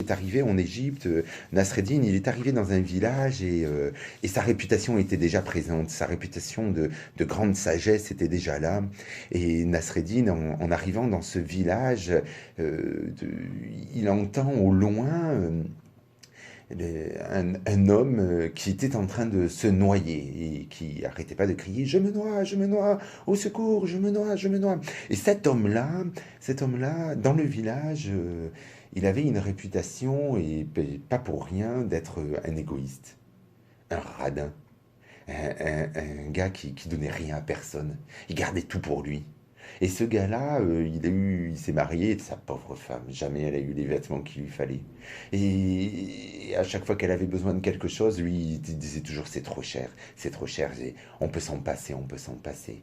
est arrivé en Égypte, Nasreddin, il est arrivé dans un village et sa réputation était déjà présente, sa réputation de grande sagesse était déjà là. Et Nasreddin, en arrivant dans ce village, il entend au loin un homme qui était en train de se noyer et qui arrêtait pas de crier je me noie, au secours, je me noie, je me noie. Et cet homme-là, dans le village, il avait une réputation et pas pour rien d'être un égoïste, un radin, un gars qui donnait rien à personne. Il gardait tout pour lui. Et ce gars-là, il s'est marié de sa pauvre femme. Jamais elle a eu les vêtements qu'il lui fallait. Et à chaque fois qu'elle avait besoin de quelque chose, lui, il disait toujours c'est trop cher, on peut s'en passer, on peut s'en passer.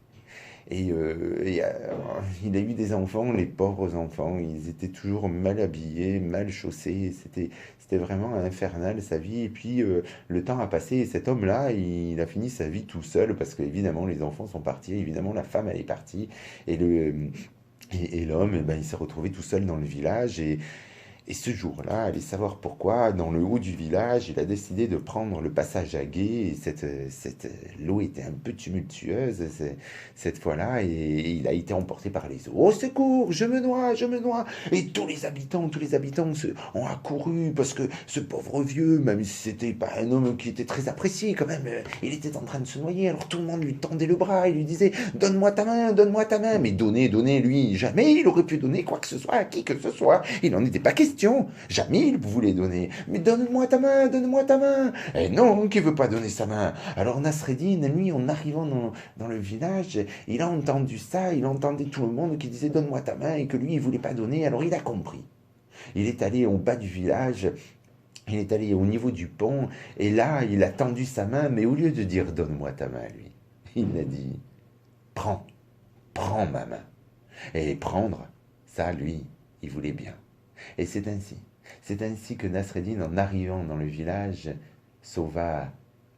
Il a eu des enfants, les pauvres enfants, ils étaient toujours mal habillés, mal chaussés, c'était vraiment infernal sa vie. Et puis le temps a passé et cet homme-là, il a fini sa vie tout seul parce qu'évidemment les enfants sont partis, évidemment la femme elle est partie et l'homme, eh ben, il s'est retrouvé tout seul dans le village et ce jour-là, allez savoir pourquoi, dans le haut du village, il a décidé de prendre le passage à gué. Et l'eau était un peu tumultueuse cette fois-là, et il a été emporté par les eaux. Au secours, je me noie, je me noie. Et tous les habitants ont accouru parce que ce pauvre vieux, même si c'était pas un homme qui était très apprécié, quand même, il était en train de se noyer. Alors tout le monde lui tendait le bras, il lui disait donne-moi ta main, donne-moi ta main. Mais donner, lui, jamais il aurait pu donner quoi que ce soit à qui que ce soit. Il n'en était pas question. Jamais il voulait donner. Mais donne-moi ta main, donne-moi ta main. Et non, qui veut pas donner sa main. Alors Nasreddin, lui, en arrivant dans le village, il a entendu ça, il entendait tout le monde qui disait donne-moi ta main et que lui, il voulait pas donner. Alors il a compris. Il est allé au bas du village. Il est allé au niveau du pont et là, il a tendu sa main, mais au lieu de dire donne-moi ta main, lui, il a dit prends, prends ma main. Et prendre, ça, lui, il voulait bien. Et c'est ainsi que Nasreddin, en arrivant dans le village, sauva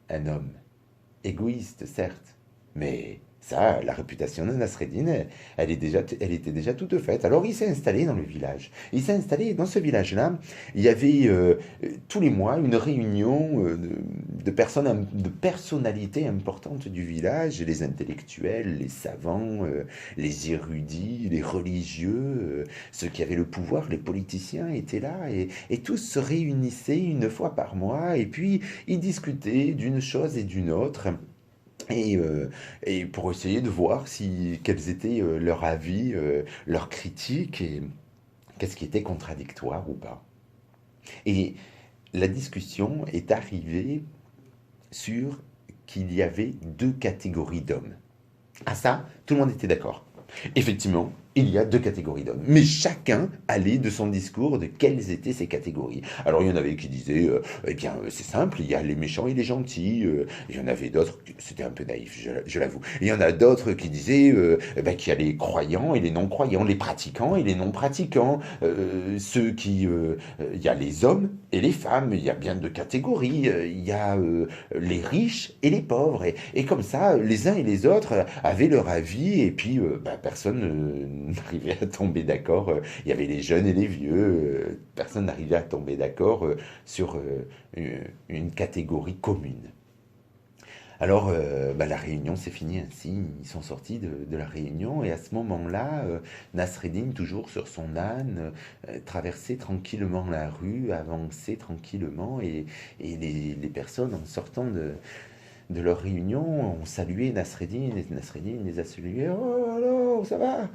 un homme. Égoïste, certes, mais ça, la réputation de Nasreddin, elle était déjà toute faite. Alors il s'est installé dans le village. Il s'est installé dans ce village-là. Il y avait tous les mois une réunion de personnalités importantes du village, les intellectuels, les savants, les érudits, les religieux, ceux qui avaient le pouvoir, les politiciens étaient là et tous se réunissaient une fois par mois et puis ils discutaient d'une chose et d'une autre. Et pour essayer de voir quels étaient leurs avis, leurs critiques et qu'est-ce qui était contradictoire ou pas. Et la discussion est arrivée sur qu'il y avait deux catégories d'hommes. À ça, tout le monde était d'accord. Effectivement, il y a deux catégories d'hommes, mais chacun allait de son discours de quelles étaient ces catégories. Alors il y en avait qui disaient, eh bien c'est simple, il y a les méchants et les gentils. Il y en avait d'autres, c'était un peu naïf, je l'avoue. Il y en a d'autres qui disaient qu'il y a les croyants et les non-croyants, les pratiquants et les non-pratiquants, il y a les hommes et les femmes, il y a bien deux catégories, il y a les riches et les pauvres, et comme ça, les uns et les autres avaient leur avis, et puis personne n'arrivait à tomber d'accord. Il y avait les jeunes et les vieux. Personne n'arrivait à tomber d'accord sur une catégorie commune. Alors, la réunion s'est finie ainsi. Ils sont sortis de la réunion et à ce moment-là, Nasreddin, toujours sur son âne, traversait tranquillement la rue, avançait tranquillement et les personnes en sortant de leur réunion ont salué Nasreddin et Nasreddin les a salués. Oh, alors, ça va?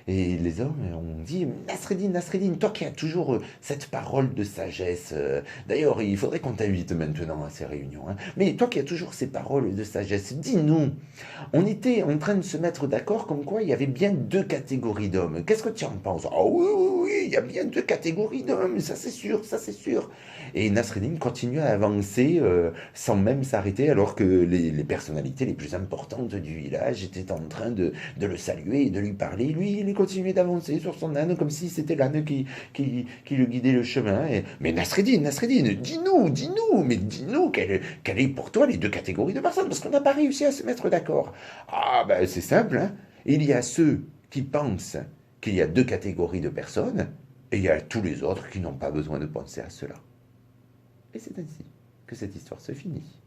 Et les hommes ont dit Nasreddin, Nasreddin, toi qui as toujours cette parole de sagesse, d'ailleurs, il faudrait qu'on t'invite maintenant à ces réunions, hein, mais toi qui as toujours ces paroles de sagesse, dis-nous, on était en train de se mettre d'accord comme quoi il y avait bien deux catégories d'hommes. Qu'est-ce que tu en penses? Ah oui, oui, oui, il y a bien deux catégories d'hommes, ça c'est sûr, ça c'est sûr. Et Nasreddin continue à avancer sans même s'arrêter alors que les personnalités les plus importantes du village étaient en train de le saluer et de lui parler. Lui, il continuait d'avancer sur son âne comme si c'était l'âne qui le guidait le chemin. Mais Nasreddin, Nasreddin, dis-nous, mais dis-nous, quelle est pour toi les deux catégories de personnes? Parce qu'on n'a pas réussi à se mettre d'accord. Ah, ben c'est simple, hein. Il y a ceux qui pensent qu'il y a deux catégories de personnes, Et il y a tous les autres qui n'ont pas besoin de penser à cela. Et c'est ainsi que cette histoire se finit.